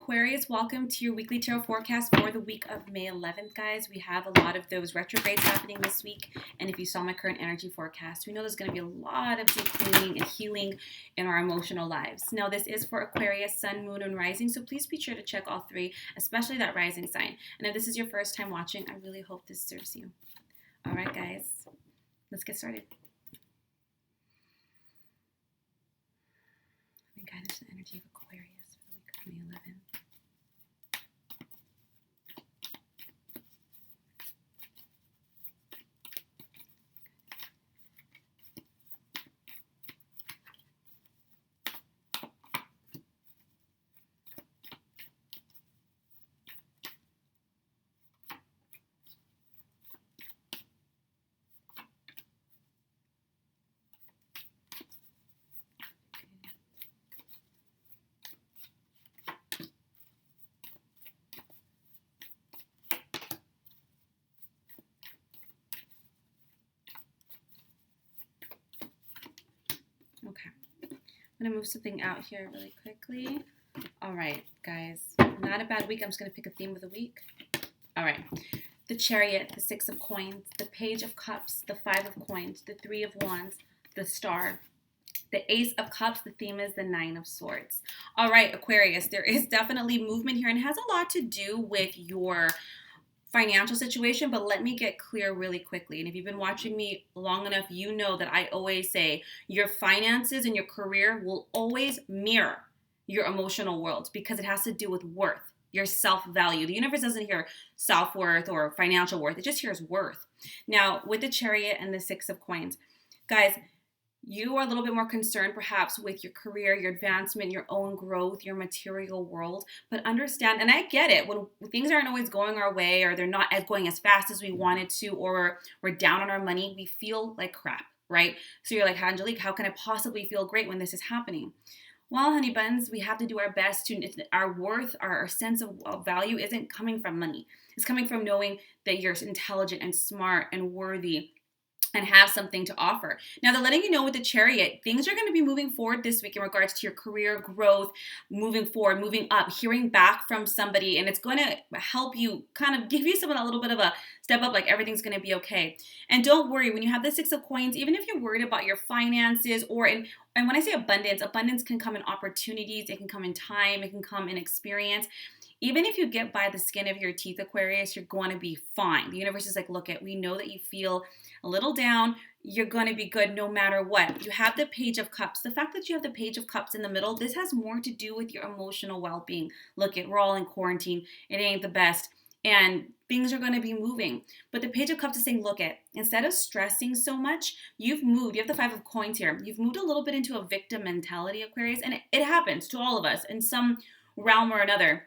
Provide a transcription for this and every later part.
Aquarius, welcome to your weekly tarot forecast for the week of May 11th, guys. We have a lot of those retrogrades happening this week, and if you saw my current energy forecast, we know there's going to be a lot of deep cleaning and healing in our emotional lives. Now, this is for Aquarius, Sun, Moon, and Rising, so please be sure to check all three, especially that rising sign. And if this is your first time watching, I really hope this serves you. All right, guys, let's get started. Guidance and energy of Aquarius for the week of May 11th. Okay, I'm going to move something out here really quickly. All right, guys, not a bad week. I'm just going to pick a theme of the week. All right, the Chariot, the Six of Coins, the Page of Cups, the Five of Coins, the Three of Wands, the Star, the Ace of Cups. The theme is the Nine of Swords. All right, Aquarius, there is definitely movement here and it has a lot to do with your financial situation, but let me get clear really quickly. And if you've been watching me long enough, you know that I always say your finances and your career will always mirror your emotional world because it has to do with worth, your self-value. The universe doesn't hear self-worth or financial worth. It just hears worth. Now, with the Chariot and the Six of Coins, guys, you are a little bit more concerned perhaps with your career, your advancement, your own growth, your material world. But understand, and I get it, when things aren't always going our way or they're not going as fast as we wanted to, or we're down on our money, we feel like crap, right? So you're like, Angelique, how can I possibly feel great when this is happening? Well, honey buns, we have to do our best to, our worth, our sense of value isn't coming from money. It's coming from knowing that you're intelligent and smart and worthy and have something to offer. Now, they're letting you know with the Chariot, things are going to be moving forward this week in regards to your career growth, moving forward, moving up, hearing back from somebody, and it's going to help you kind of give you a little bit of a step up, like everything's going to be okay. And don't worry, when you have the Six of Coins, even if you're worried about your finances and when I say abundance, abundance can come in opportunities, it can come in time, it can come in experience. Even if you get by the skin of your teeth, Aquarius, you're going to be fine. The universe is like, look, we know that you feel a little down. You're going to be good no matter what. You have the Page of Cups. The fact that you have the Page of Cups in the middle, this has more to do with your emotional well-being. Look, we're all in quarantine. It ain't the best. And things are going to be moving. But the Page of Cups is saying, look, instead of stressing so much, you've moved. You have the Five of Coins here. You've moved a little bit into a victim mentality, Aquarius. And it happens to all of us in some realm or another.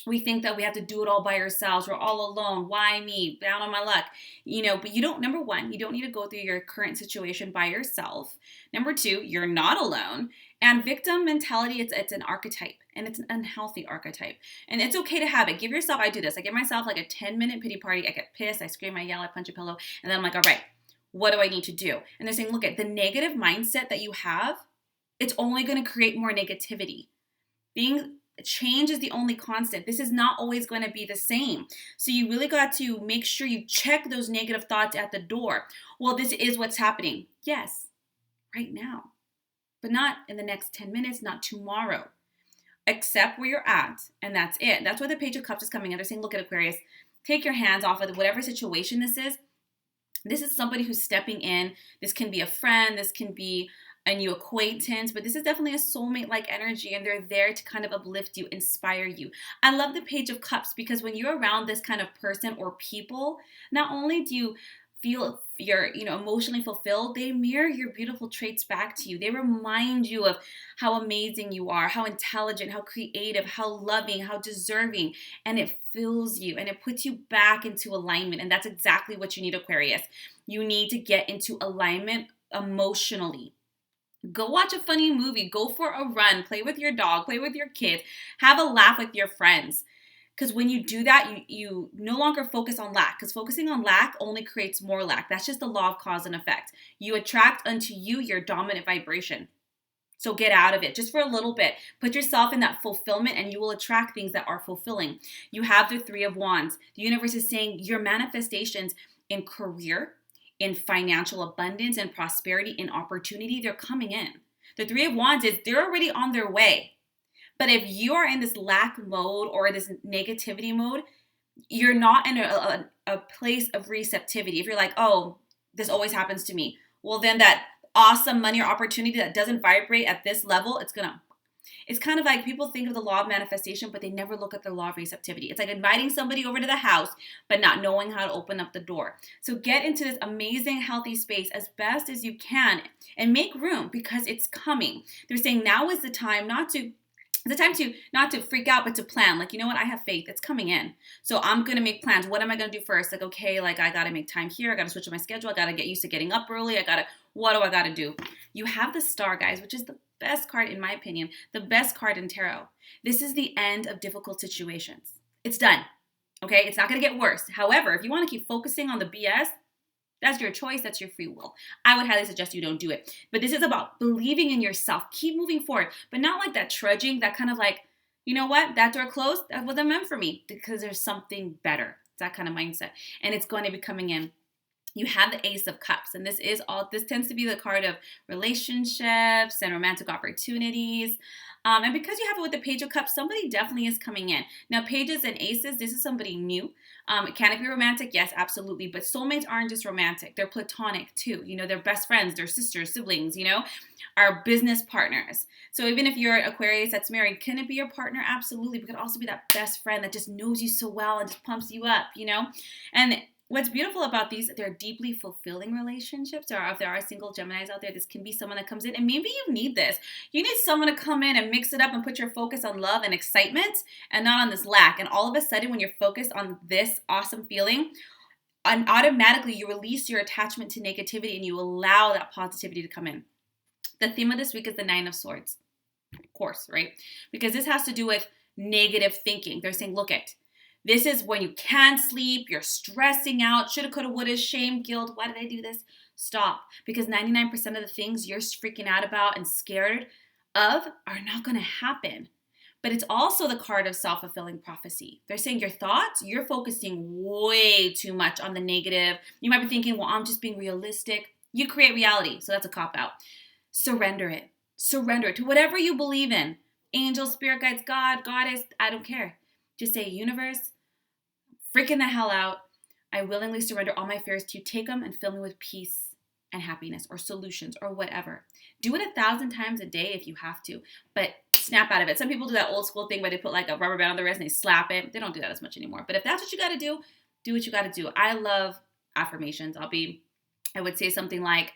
We think that we have to do it all by ourselves. We're all alone. Why me? Down on my luck. But you don't, number one, you don't need to go through your current situation by yourself. Number two, you're not alone. And victim mentality, it's an archetype, and it's an unhealthy archetype. And it's okay to have it. Give yourself, I do this. I give myself like a 10-minute pity party. I get pissed. I scream, I yell, I punch a pillow. And then I'm like, all right, what do I need to do? And they're saying, look, the negative mindset that you have, it's only going to create more negativity. Change is the only constant. This is not always going to be the same. So you really got to make sure you check those negative thoughts at the door. Well, this is what's happening. Yes, right now. But not in the next 10 minutes, not tomorrow. Accept where you're at, and that's it. That's why the Page of Cups is coming in. They're saying, look at Aquarius, take your hands off of whatever situation this is. This is somebody who's stepping in. This can be a friend. This can be a new acquaintance, but this is definitely a soulmate-like energy, and they're there to kind of uplift you, inspire you. I love the Page of Cups because when you're around this kind of person or people, not only do you feel you're emotionally fulfilled, they mirror your beautiful traits back to you. They remind you of how amazing you are, how intelligent, how creative, how loving, how deserving, and it fills you and it puts you back into alignment. And that's exactly what you need, Aquarius. You need to get into alignment emotionally. Go watch a funny movie, go for a run, play with your dog, play with your kids, have a laugh with your friends. Because when you do that, you no longer focus on lack, because focusing on lack only creates more lack. That's just the law of cause and effect. You attract unto you your dominant vibration. So get out of it just for a little bit. Put yourself in that fulfillment and you will attract things that are fulfilling. You have the Three of Wands. The universe is saying your manifestations in career, in financial abundance and prosperity, in opportunity, they're coming in. The Three of Wands is they're already on their way. But if you are in this lack mode or this negativity mode, you're not in a place of receptivity. If you're like, oh, this always happens to me, well, then that awesome money or opportunity that doesn't vibrate at this level, it's kind of like people think of the law of manifestation, but they never look at the law of receptivity. It's like inviting somebody over to the house, but not knowing how to open up the door. So get into this amazing, healthy space as best as you can and make room because it's coming. They're saying now is the time not to freak out, but to plan. Like, you know what? I have faith. It's coming in. So I'm going to make plans. What am I going to do first? Like, okay, like I got to make time here. I got to switch up my schedule. I got to get used to getting up early. What do I got to do? You have the Star, guys, which is the best card, in my opinion, the best card in tarot. This is the end of difficult situations. It's done. Okay. It's not going to get worse. However, if you want to keep focusing on the BS, that's your choice. That's your free will. I would highly suggest you don't do it. But this is about believing in yourself. Keep moving forward, but not like that trudging, that kind of like, you know what? That door closed. That wasn't meant for me because there's something better. It's that kind of mindset. And it's going to be coming in. You have the Ace of Cups, and this tends to be the card of relationships and romantic opportunities. And because you have it with the Page of Cups, somebody definitely is coming in. Now, pages and aces, this is somebody new. Can it be romantic? Yes, absolutely. But soulmates aren't just romantic. They're platonic too. You know, they're best friends, they're sisters, siblings, you know, are business partners. So even if you're an Aquarius that's married, can it be your partner? Absolutely. But it could also be that best friend that just knows you so well and just pumps you up, you know? And what's beautiful about these, they're deeply fulfilling relationships. Or if there are single Geminis out there, this can be someone that comes in. And maybe you need this. You need someone to come in and mix it up and put your focus on love and excitement and not on this lack. And all of a sudden, when you're focused on this awesome feeling, and automatically you release your attachment to negativity and you allow that positivity to come in. The theme of this week is the Nine of Swords. Of course, right? Because this has to do with negative thinking. They're saying, look it. This is when you can't sleep, you're stressing out, shoulda, coulda, woulda, shame, guilt. Why did I do this? Stop. Because 99% of the things you're freaking out about and scared of are not going to happen. But it's also the card of self-fulfilling prophecy. They're saying your thoughts, you're focusing way too much on the negative. You might be thinking, well, I'm just being realistic. You create reality. So that's a cop-out. Surrender it. Surrender it to whatever you believe in. Angels, spirit guides, God, goddess, I don't care. Just say, universe, freaking the hell out. I willingly surrender all my fears to you. Take them and fill me with peace and happiness or solutions or whatever. Do it 1,000 times a day if you have to, but snap out of it. Some people do that old school thing where they put like a rubber band on their wrist and they slap it. They don't do that as much anymore. But if that's what you got to do what you got to do. I love affirmations. I would say something like,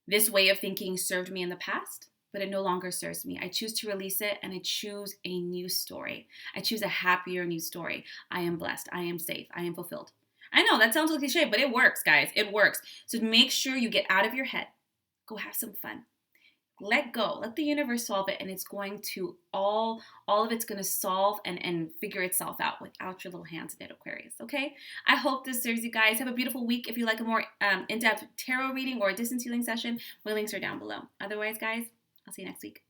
this way of thinking served me in the past, but it no longer serves me. I choose to release it and I choose a new story. I choose a happier new story. I am blessed. I am safe. I am fulfilled. I know that sounds like cliche, but it works, guys. It works. So make sure you get out of your head. Go have some fun. Let go. Let the universe solve it, and it's going to all of it's going to solve and figure itself out without your little hands in it, Aquarius. Okay? I hope this serves you guys. Have a beautiful week. If you like a more in-depth tarot reading or a distance healing session, my links are down below. Otherwise, guys, I'll see you next week.